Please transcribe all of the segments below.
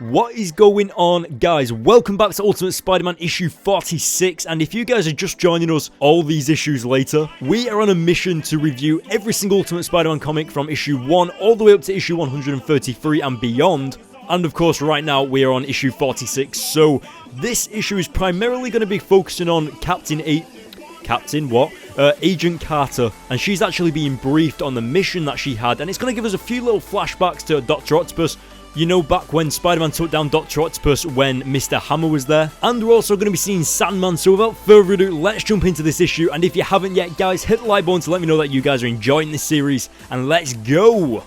What is going on, guys? Welcome back to Ultimate Spider-Man issue 46, and if you guys are just joining us all these issues later, we are on a mission to review every single Ultimate Spider-Man comic from issue 1 all the way up to issue 133 and beyond. And of course, right now we are on issue 46, so this issue is primarily going to be focusing on Agent Carter, and she's actually being briefed on the mission that she had, and it's going to give us a few little flashbacks to Dr. Octopus. You know, back when Spider-Man took down Dr. Octopus when Mr. Hammer was there. And we're also going to be seeing Sandman, so without further ado, let's jump into this issue. And if you haven't yet, guys, hit the like button to let me know that you guys are enjoying this series, and let's go!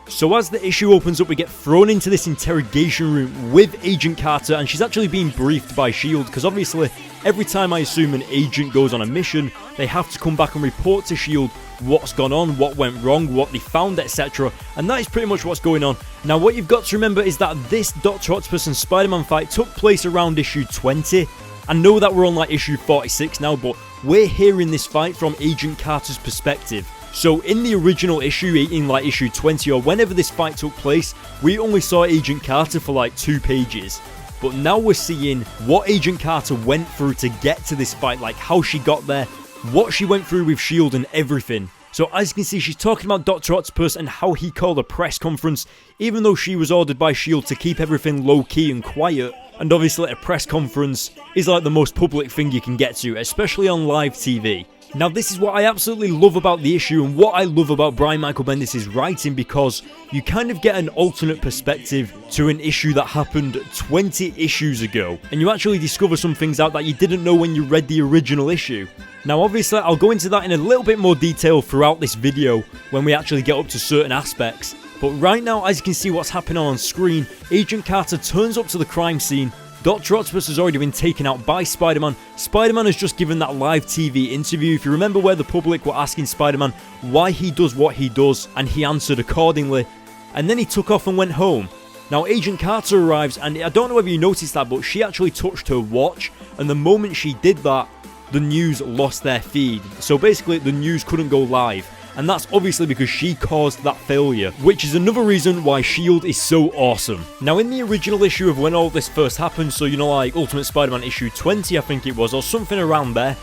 So as the issue opens up, we get thrown into this interrogation room with Agent Carter, and she's actually being briefed by S.H.I.E.L.D. because obviously, every time I assume an agent goes on a mission, they have to come back and report to S.H.I.E.L.D. what's gone on, what went wrong, what they found, etc. And that is pretty much what's going on. Now, what you've got to remember is that this Dr. Octopus and Spider-Man fight took place around issue 20. I know that we're on like issue 46 now, but we're hearing this fight from Agent Carter's perspective. So in the original issue, in like issue 20 or whenever this fight took place, we only saw Agent Carter for like 2 pages. But now we're seeing what Agent Carter went through to get to this fight, like how she got there, what she went through with S.H.I.E.L.D. and everything. So as you can see, she's talking about Dr. Octopus and how he called a press conference, even though she was ordered by S.H.I.E.L.D. to keep everything low-key and quiet. And obviously a press conference is like the most public thing you can get to, especially on live TV. Now this is what I absolutely love about the issue and what I love about Brian Michael Bendis' writing, because you kind of get an alternate perspective to an issue that happened 20 issues ago, and you actually discover some things out that you didn't know when you read the original issue. Now obviously I'll go into that in a little bit more detail throughout this video when we actually get up to certain aspects, but right now, as you can see what's happening on screen, Agent Carter turns up to the crime scene. Dr. Octopus has already been taken out by Spider-Man. Spider-Man has just given that live TV interview, if you remember, where the public were asking Spider-Man why he does what he does, and he answered accordingly. And then he took off and went home. Now Agent Carter arrives, and I don't know whether you noticed that, but she actually touched her watch, and the moment she did that, the news lost their feed. So basically the news couldn't go live. And that's obviously because she caused that failure, which is another reason why S.H.I.E.L.D. is so awesome. Now in the original issue of when all this first happened, so you know, like Ultimate Spider-Man issue 20 I think it was, or something around there,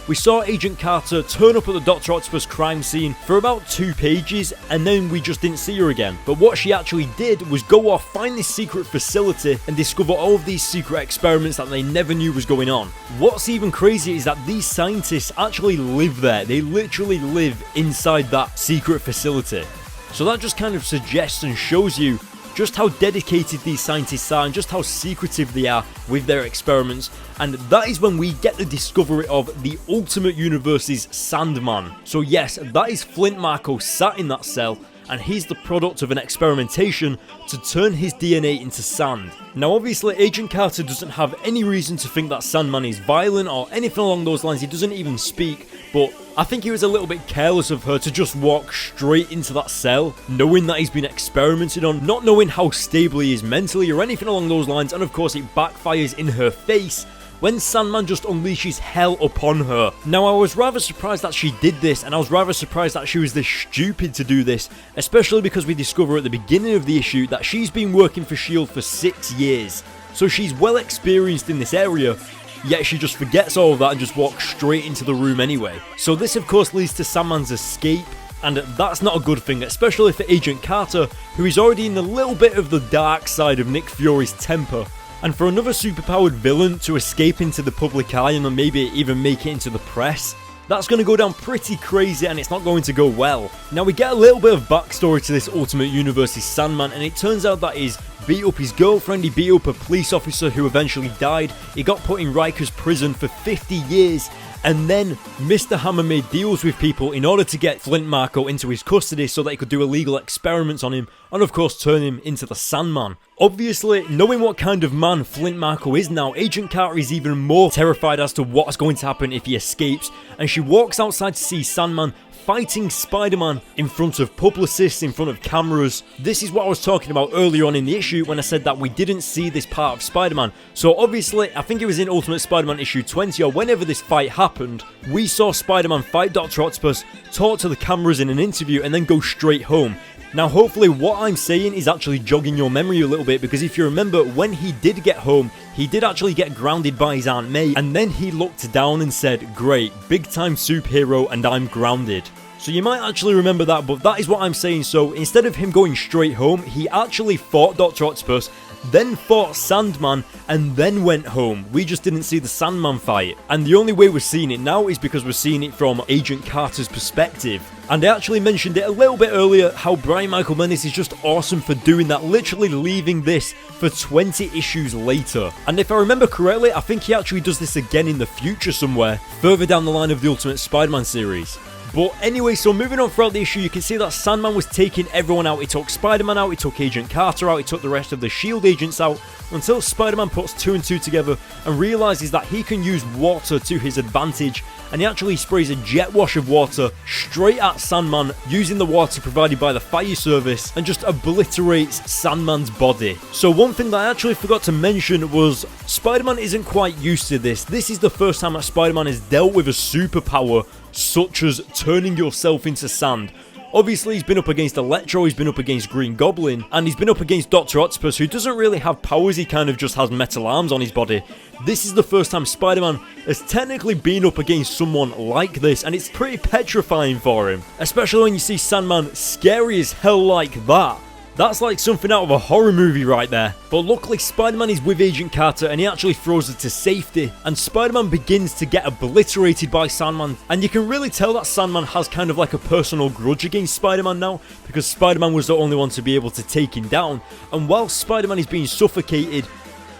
we saw Agent Carter turn up at the Dr. Octopus crime scene for about 2 pages, and then we just didn't see her again. But what she actually did was go off, find this secret facility, and discover all of these secret experiments that they never knew was going on. What's even crazier is that these scientists actually live there. They literally live inside that secret facility. So that just kind of suggests and shows you just how dedicated these scientists are and just how secretive they are with their experiments. And that is when we get the discovery of the Ultimate Universe's Sandman. So yes, that is Flint Marko sat in that cell, and he's the product of an experimentation to turn his DNA into sand. Now obviously Agent Carter doesn't have any reason to think that Sandman is violent or anything along those lines. He doesn't even speak, but I think it was a little bit careless of her to just walk straight into that cell, knowing that he's been experimented on, not knowing how stable he is mentally or anything along those lines, and of course it backfires in her face when Sandman just unleashes hell upon her. Now I was rather surprised that she did this, and I was rather surprised that she was this stupid to do this, especially because we discover at the beginning of the issue that she's been working for S.H.I.E.L.D. for 6 years. So she's well experienced in this area, yet she just forgets all of that and just walks straight into the room anyway. So this of course leads to Sandman's escape, and that's not a good thing, especially for Agent Carter, who is already in a little bit of the dark side of Nick Fury's temper. And for another superpowered villain to escape into the public eye and maybe even make it into the press, that's going to go down pretty crazy, and it's not going to go well. Now we get a little bit of backstory to this Ultimate Universe's Sandman, and it turns out that he's beat up his girlfriend, he beat up a police officer who eventually died, he got put in Rikers prison for 50 years, and then Mr. Hammer made deals with people in order to get Flint Marko into his custody so that he could do illegal experiments on him, and of course turn him into the Sandman. Obviously, knowing what kind of man Flint Marko is now, Agent Carter is even more terrified as to what's going to happen if he escapes, and she walks outside to see Sandman fighting Spider-Man in front of publicists, in front of cameras. This is what I was talking about earlier on in the issue when I said that we didn't see this part of Spider-Man. So obviously, I think it was in Ultimate Spider-Man issue 20 or whenever this fight happened, we saw Spider-Man fight Dr. Octopus, talk to the cameras in an interview, and then go straight home. Now hopefully what I'm saying is actually jogging your memory a little bit, because if you remember, when he did get home, he did actually get grounded by his Aunt May, and then he looked down and said, "Great, big time superhero and I'm grounded." So you might actually remember that, but that is what I'm saying. So instead of him going straight home, he actually fought Dr. Octopus, then fought Sandman, and then went home. We just didn't see the Sandman fight. And the only way we're seeing it now is because we're seeing it from Agent Carter's perspective. And I actually mentioned it a little bit earlier, how Brian Michael Bendis is just awesome for doing that, literally leaving this for 20 issues later. And if I remember correctly, I think he actually does this again in the future somewhere, further down the line of the Ultimate Spider-Man series. But anyway, so moving on throughout the issue, you can see that Sandman was taking everyone out. He took Spider-Man out, he took Agent Carter out, he took the rest of the S.H.I.E.L.D. agents out, until Spider-Man puts 2 and 2 together and realizes that he can use water to his advantage, and he actually sprays a jet wash of water straight at Sandman, using the water provided by the fire service, and just obliterates Sandman's body. So one thing that I actually forgot to mention was Spider-Man isn't quite used to this. This is the first time that Spider-Man has dealt with a superpower such as turning yourself into sand. Obviously, he's been up against Electro, he's been up against Green Goblin, and he's been up against Dr. Octopus, who doesn't really have powers, he kind of just has metal arms on his body. This is the first time Spider-Man has technically been up against someone like this, and it's pretty petrifying for him. Especially when you see Sandman scary as hell like that. That's like something out of a horror movie right there. But luckily Spider-Man is with Agent Carter and he actually throws her to safety, and Spider-Man begins to get obliterated by Sandman, and you can really tell that Sandman has kind of like a personal grudge against Spider-Man now, because Spider-Man was the only one to be able to take him down, and while Spider-Man is being suffocated,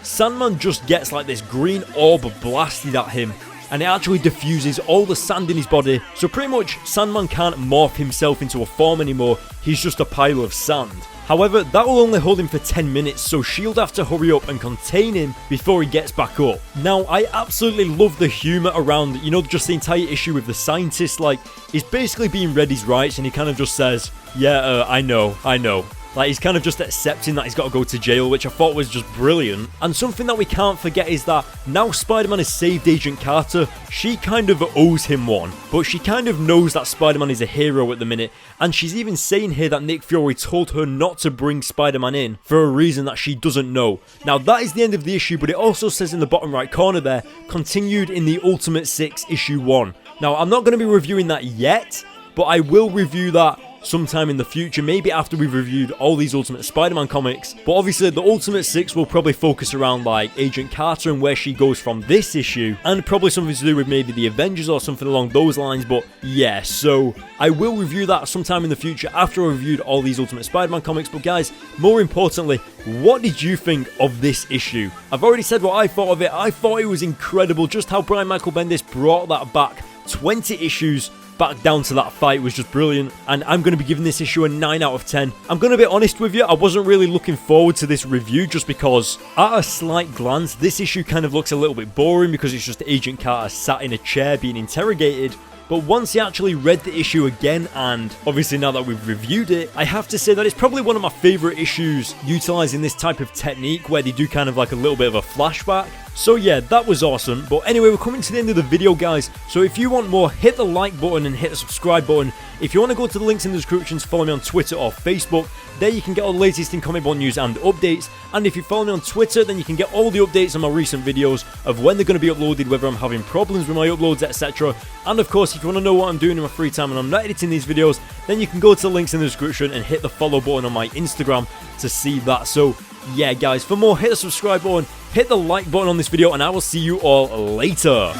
Sandman just gets like this green orb blasted at him, and it actually diffuses all the sand in his body, so pretty much Sandman can't morph himself into a form anymore, he's just a pile of sand. However, that will only hold him for 10 minutes, so S.H.I.E.L.D. have to hurry up and contain him before he gets back up. Now, I absolutely love the humour around, you know, just the entire issue with the scientist. Like, he's basically being read his rights and he kind of just says, yeah, I know. Like, he's kind of just accepting that he's got to go to jail, which I thought was just brilliant. And something that we can't forget is that now Spider-Man has saved Agent Carter, she kind of owes him one. But she kind of knows that Spider-Man is a hero at the minute, and she's even saying here that Nick Fury told her not to bring Spider-Man in for a reason that she doesn't know. Now, that is the end of the issue, but it also says in the bottom right corner there, continued in the Ultimate 6 issue 1. Now, I'm not going to be reviewing that yet, but I will review that sometime in the future, maybe after we've reviewed all these Ultimate Spider-Man comics. But obviously the Ultimate 6 will probably focus around like Agent Carter and where she goes from this issue, and probably something to do with maybe the Avengers or something along those lines. But yeah, so I will review that sometime in the future after I reviewed all these Ultimate Spider-Man comics. But guys, more importantly, what did you think of this issue? I've already said what I thought of it. I thought it was incredible just how Brian Michael Bendis brought that back. 20 issues back down to that fight was just brilliant, and I'm going to be giving this issue a 9 out of 10. I'm going to be honest with you, I wasn't really looking forward to this review just because at a slight glance this issue kind of looks a little bit boring because it's just Agent Carter sat in a chair being interrogated. But once he actually read the issue again, and obviously now that we've reviewed it, I have to say that it's probably one of my favourite issues utilising this type of technique where they do kind of like a little bit of a flashback. So yeah, that was awesome. But anyway, we're coming to the end of the video, guys. So if you want more, hit the like button and hit the subscribe button. If you want to go to the links in the descriptions, follow me on Twitter or Facebook. There you can get all the latest in comic book news and updates. And if you follow me on Twitter, then you can get all the updates on my recent videos of when they're going to be uploaded, whether I'm having problems with my uploads, etc. And of course, if you want to know what I'm doing in my free time and I'm not editing these videos, then you can go to the links in the description and hit the follow button on my Instagram to see that. So yeah, guys, for more, hit the subscribe button, hit the like button on this video, and I will see you all later.